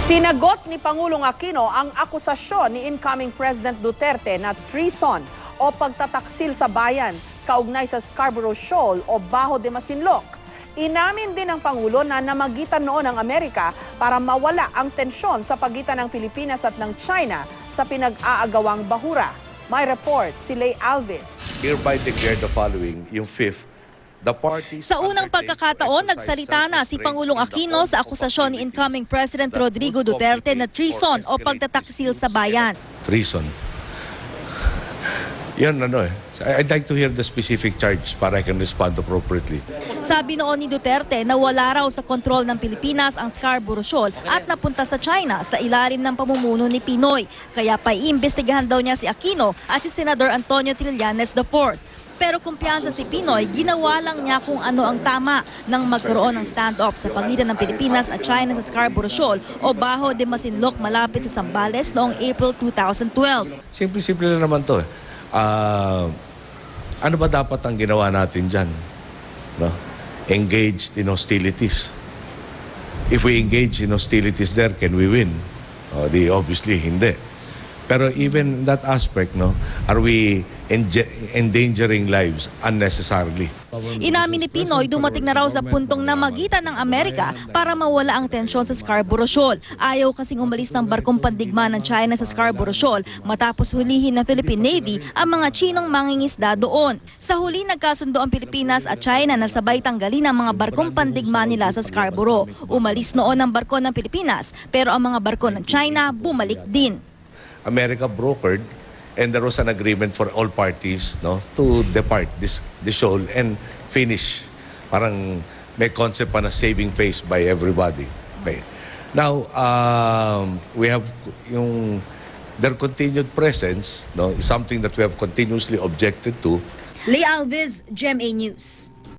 Sinagot ni Pangulong Aquino ang akusasyon ni incoming President Duterte na treason o pagtataksil sa bayan kaugnay sa Scarborough Shoal o Bajo de Masinloc. Inamin din ng Pangulo na namagitan noon ang Amerika para mawala ang tensyon sa pagitan ng Pilipinas at ng China sa pinag-aagawang bahura. May report si Lay Alves. Hereby declare the following, yung fifth. Sa unang pagkakataon, nagsalita na si Pangulong Aquino sa akusasyon ni incoming President Rodrigo Duterte na treason o pagtataksil sa bayan. Treason. Yan I'd like to hear the specific charge para I can respond appropriately. Sabi noon ni Duterte na wala raw sa kontrol ng Pilipinas ang Scarborough Shoal at napunta sa China sa ilalim ng pamumuno ni Pinoy. Kaya paiimbestigahan daw niya si Aquino at si Senador Antonio Trillanes IV. Pero kumpiyansa si Pinoy, ginawa lang niya kung ano ang tama nang magkaroon ng standoff sa pagitan ng Pilipinas at China sa Scarborough Shoal o Bajo de Masinloc malapit sa Zambales noong April 2012. Simple lang naman to. Ano ba dapat ang ginawa natin dyan? No? Engaged in hostilities. If we engage in hostilities there, can we win? Obviously, hindi. Pero even in that aspect, are we endangering lives unnecessarily? Inamin ni Pinoy, dumating na raw sa puntong namagitan ng Amerika para mawala ang tensyon sa Scarborough Shoal. Ayaw kasing umalis ng barkong pandigma ng China sa Scarborough Shoal matapos hulihin ng Philippine Navy ang mga Chinong mangingisda doon. Sa huli, nagkasundo ang Pilipinas at China na sabay tanggalin ang mga barkong pandigma nila sa Scarborough. Umalis noon ang barko ng Pilipinas pero ang mga barko ng China bumalik din. America brokered and there was an agreement for all parties to depart this shoal and finish. Parang may concept pa na saving face by everybody. Okay. Now, we have their continued presence is something that we have continuously objected to. Lay Alves, GMA News.